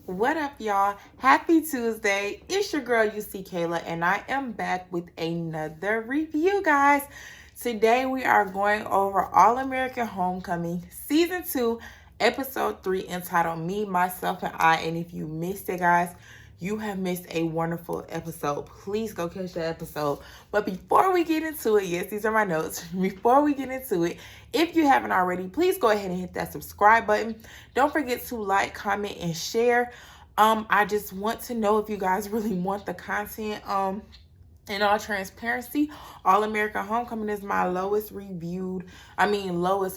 What up, y'all? Happy Tuesday. It's your girl, UC Kayla, and I am back with another review, guys. Today, we are going over All American Homecoming, Season 2, Episode 3, entitled Me, Myself, and I. And if you missed it, guys, you have missed a wonderful episode. Please go catch that episode. But before we get into it, yes, these are my notes. Before we get into it, if you haven't already, please go ahead and hit that subscribe button. Don't forget to like, comment, and share. I just want to know if you guys really want the content. In all transparency, All American Homecoming is my lowest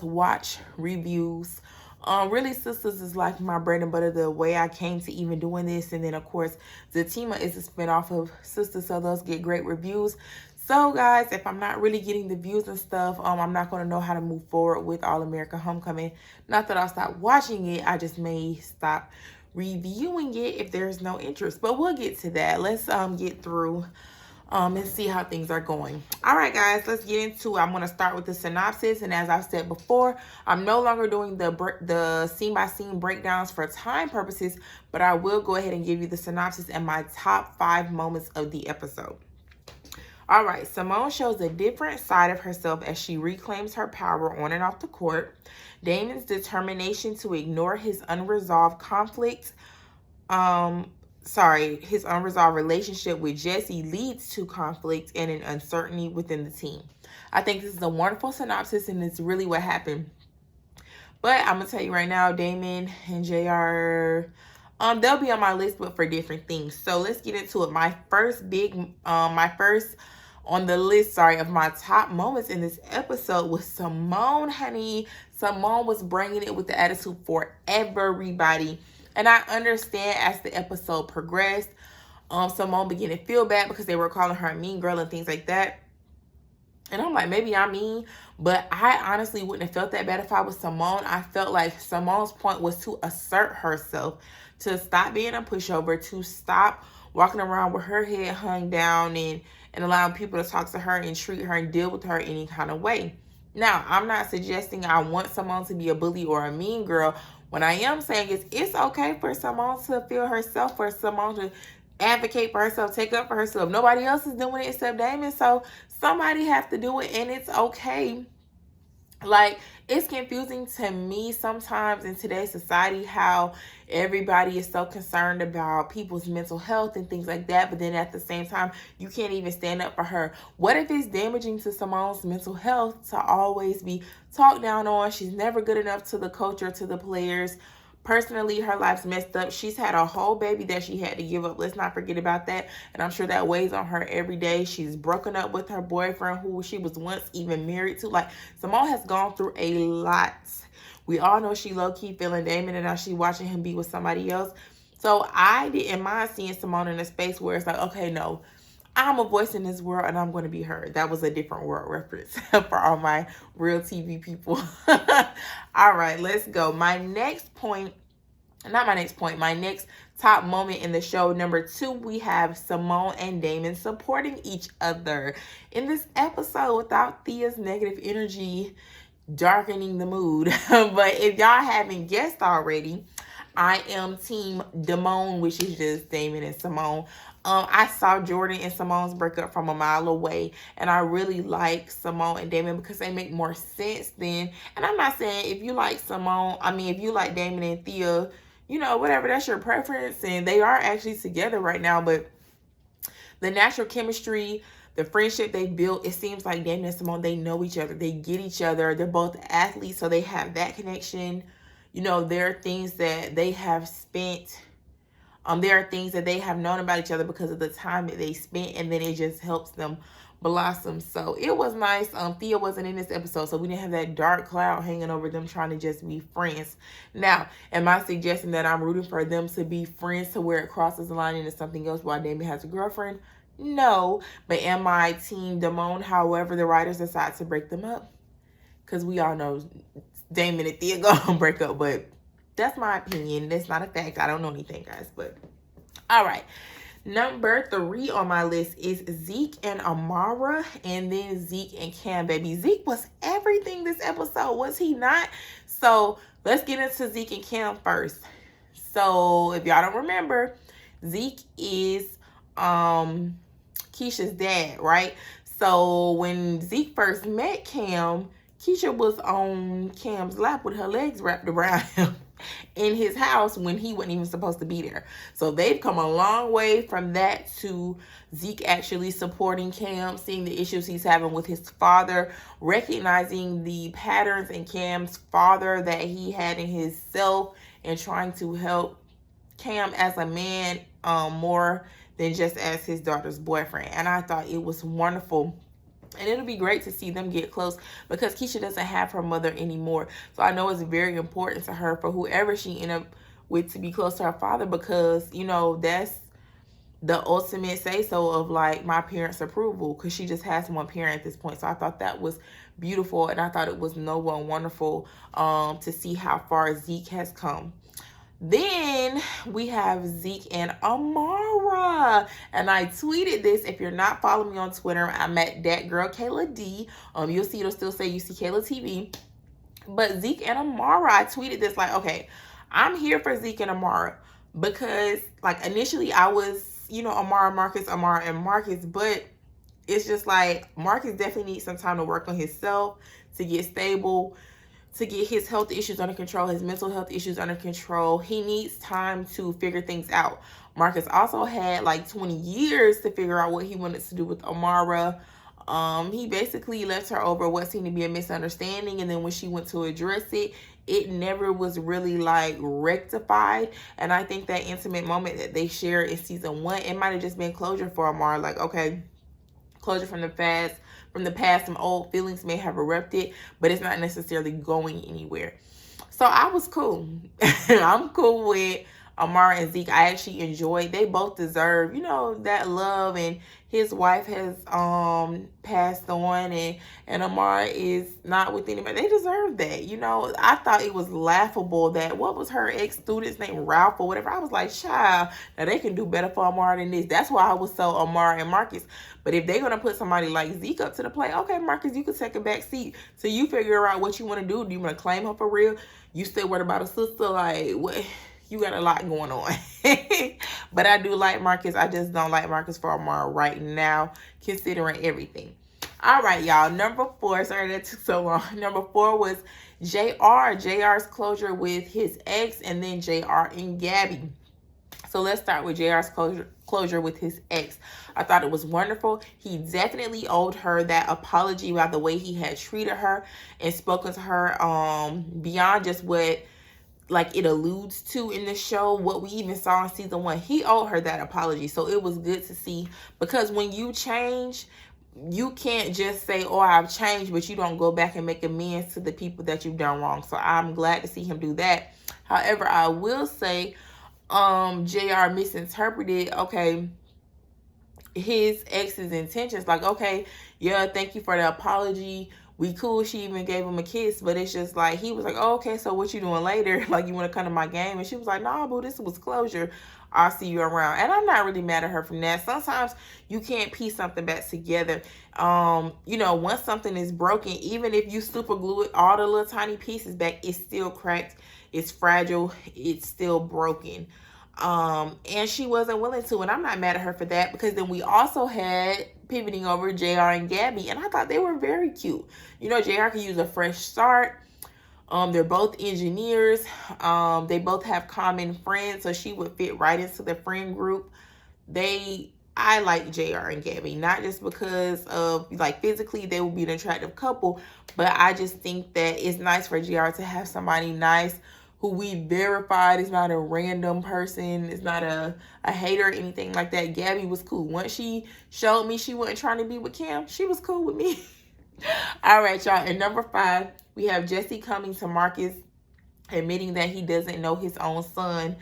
watch reviews. Really, Sisters is like my bread and butter, the way I came to even doing this. And then, of course, Zatima is a spinoff of Sisters, so those get great reviews. So, guys, if I'm not really getting the views and stuff, I'm not going to know how to move forward with All American Homecoming. Not that I'll stop watching it, I just may stop reviewing it if there's no interest. But we'll get to that. Let's get through and see how things are going. All right, guys, let's get into it. I'm going to start with the synopsis. And as I've said before, I'm no longer doing the scene-by-scene breakdowns for time purposes, but I will go ahead and give you the synopsis and my top 5 moments of the episode. All right, Simone shows a different side of herself as she reclaims her power on and off the court. Damon's determination to ignore his unresolved his unresolved relationship with Jesse leads to conflict and an uncertainty within the team. I think this is a wonderful synopsis, and it's really what happened. But I'm going to tell you right now, Damon and JR, they'll be on my list, but for different things. So let's get into it. My first on the list, of my top moments in this episode was Simone, honey. Simone was bringing it with the attitude for everybody. And I understand as the episode progressed, Simone began to feel bad because they were calling her a mean girl and things like that. And I'm like, maybe I'm mean, but I honestly wouldn't have felt that bad if I was Simone. I felt like Simone's point was to assert herself, to stop being a pushover, to stop walking around with her head hung down and allowing people to talk to her and treat her and deal with her any kind of way. Now, I'm not suggesting I want Simone to be a bully or a mean girl. What I am saying is it's okay for Simone to feel herself, for Simone to advocate for herself, take up for herself. Nobody else is doing it except Damon, so somebody has to do it, and it's okay. Like, it's confusing to me sometimes in today's society how everybody is so concerned about people's mental health and things like that, but then at the same time, you can't even stand up for her. What if it's damaging to Simone's mental health to always be talked down on? She's never good enough to the coach or to the players. Personally, her life's messed up. She's had a whole baby that she had to give up. Let's not forget about that. And I'm sure that weighs on her every day. She's broken up with her boyfriend who she was once even married to. Like, Simone has gone through a lot. We all know she low-key feeling Damon, and now she watching him be with somebody else. So I didn't mind seeing Simone in a space where it's like, okay, no, I'm a voice in this world and I'm going to be heard. That was a different world reference for all my real TV people. All right, let's go. My next top moment in the show, number 2, we have Simone and Damon supporting each other in this episode without Thea's negative energy darkening the mood. But if y'all haven't guessed already, I am Team Damone, which is just Damon and Simone. I saw Jordan and Simone's breakup from a mile away, and I really like Simone and Damon because they make more sense than, and I'm not saying if you like if you like Damon and Thea, whatever, that's your preference, and they are actually together right now, but the natural chemistry, the friendship they built, it seems like Damon and Simone, they know each other, they get each other, they're both athletes, so they have that connection. There are things that they have spent, there are things that they have known about each other because of the time that they spent, and then it just helps them blossom. So it was nice. Thea wasn't in this episode, so we didn't have that dark cloud hanging over them trying to just be friends. Now, am I suggesting that I'm rooting for them to be friends to where it crosses the line into something else while Damon has a girlfriend? No. But am I Team Damone, however the writers decide to break them up? Because we all know Damon and Thea gonna break up, but that's my opinion. That's not a fact. I don't know anything, guys. But all right. Number 3 on my list is Zeke and Amara, and then Zeke and Cam, baby. Zeke was everything this episode, was he not? So let's get into Zeke and Cam first. So if y'all don't remember, Zeke is Keisha's dad, right? So when Zeke first met Cam, Keisha was on Cam's lap with her legs wrapped around him in his house when he wasn't even supposed to be there. So they've come a long way from that to Zeke actually supporting Cam, seeing the issues he's having with his father, recognizing the patterns in Cam's father that he had in himself, and trying to help Cam as a man more than just as his daughter's boyfriend. And I thought it was wonderful. And it'll be great to see them get close because Keisha doesn't have her mother anymore. So I know it's very important to her for whoever she end up with to be close to her father, because, you know, that's the ultimate say-so of, like, my parents' approval, because she just has one parent at this point. So I thought that was beautiful, and I thought it was noble and wonderful to see how far Zeke has come. Then we have Zeke and Amara. And I tweeted this. If you're not following me on Twitter, I'm at that girl Kayla D. You'll see it'll still say you see Kayla TV. But Zeke and Amara, I tweeted this like, okay, I'm here for Zeke and Amara. Because, like, initially I was, you know, Amara and Marcus. But it's just like Marcus definitely needs some time to work on himself, to get stable, to get his health issues under control, his mental health issues under control. He needs time to figure things out. Marcus also had like 20 years to figure out what he wanted to do with Amara. He basically left her over what seemed to be a misunderstanding, and then when she went to address it, it never was really like rectified. And I think that intimate moment that they shared in season 1, it might have just been closure for Amara. Like, okay, closure from the past. Some old feelings may have erupted, but it's not necessarily going anywhere. So I was cool. I'm cool with Amara and Zeke. I actually enjoyed. They both deserve, you know, that love. And his wife has passed on, and Amara is not with anybody. They deserve that. You know, I thought it was laughable that, what was her ex-student's name, Ralph or whatever. I was like, child, now they can do better for Amara than this. That's why I was so Amara and Marcus. But if they're going to put somebody like Zeke up to the plate, okay, Marcus, you can take a back seat. So you figure out what you want to do. Do you want to claim her for real? You still worried about a sister? Like, what? You got a lot going on. But I do like Marcus. I just don't like Marcus for Amara right now, considering everything. All right, y'all. Number 4. Sorry that took so long. Number 4 was JR. JR's closure with his ex, and then JR and Gabby. So let's start with JR's closure with his ex. I thought it was wonderful. He definitely owed her that apology about the way he had treated her and spoken to her beyond just what, like, it alludes to in the show, what we even saw in season 1. He owed her that apology. So it was good to see, because when you change, you can't just say, oh, I've changed, but you don't go back and make amends to the people that you've done wrong. So I'm glad to see him do that. However, I will say JR misinterpreted, okay, his ex's intentions. Like, okay, yeah, thank you for the apology. We cool. She even gave him a kiss, but it's just like, he was like, oh, okay, so what you doing later? Like, you want to come to my game? And she was like, nah, boo, this was closure. I'll see you around. And I'm not really mad at her from that. Sometimes you can't piece something back together. You know, once something is broken, even if you super glue it, all the little tiny pieces back, it's still cracked. It's fragile. It's still broken. And she wasn't willing to, and I'm not mad at her for that, because then we also had, pivoting over, JR and Gabby, and I thought they were very cute. You know, JR could use a fresh start. They're both engineers. They both have common friends, so she would fit right into the friend group. I like JR and Gabby, not just because of, like, physically they would be an attractive couple, but I just think that it's nice for JR to have somebody nice who we verified is not a random person, is not a hater or anything like that. Gabby was cool. Once she showed me she wasn't trying to be with Cam, she was cool with me. All right, y'all. And number 5, we have Jesse coming to Marcus, admitting that he doesn't know his own son.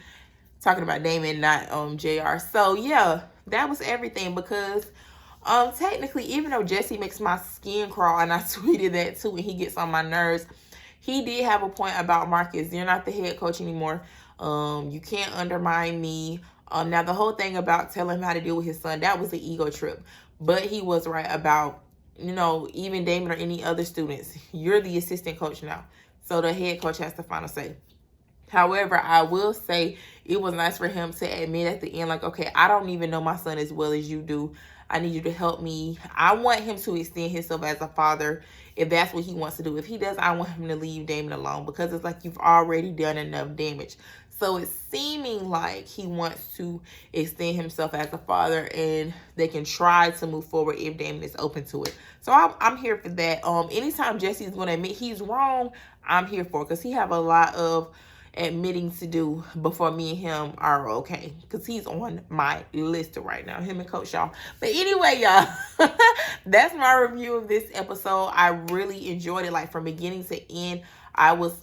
Talking about Damon, not JR. So, yeah, that was everything, because technically, even though Jesse makes my skin crawl, and I tweeted that too, and he gets on my nerves, he did have a point about Marcus. You're not the head coach anymore. You can't undermine me. Now, the whole thing about telling him how to deal with his son, that was an ego trip. But he was right about, you know, even Damon or any other students, you're the assistant coach now. So the head coach has the final say. However, I will say it was nice for him to admit at the end, like, okay, I don't even know my son as well as you do. I need you to help me. I want him to extend himself as a father if that's what he wants to do. If he does, I want him to leave Damon alone, because it's like you've already done enough damage. So it's seeming like he wants to extend himself as a father, and they can try to move forward if Damon is open to it. So I'm here for that. Anytime Jesse's going to admit he's wrong, I'm here for it, because he have a lot of admitting to do before me and him are okay, because he's on my list right now, him and Coach Shaw. But anyway, y'all, that's my review of this episode. I really enjoyed it, like from beginning to end. I was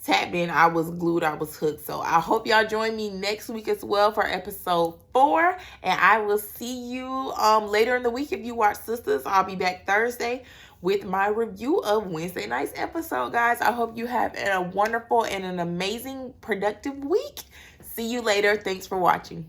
tapped in, I was glued, I was hooked. So I hope y'all join me next week as well for episode 4, and I will see you later in the week. If you watch Sisters, I'll be back Thursday with my review of Wednesday night's episode, guys. I hope you have a wonderful and an amazing, productive week. See you later. Thanks for watching.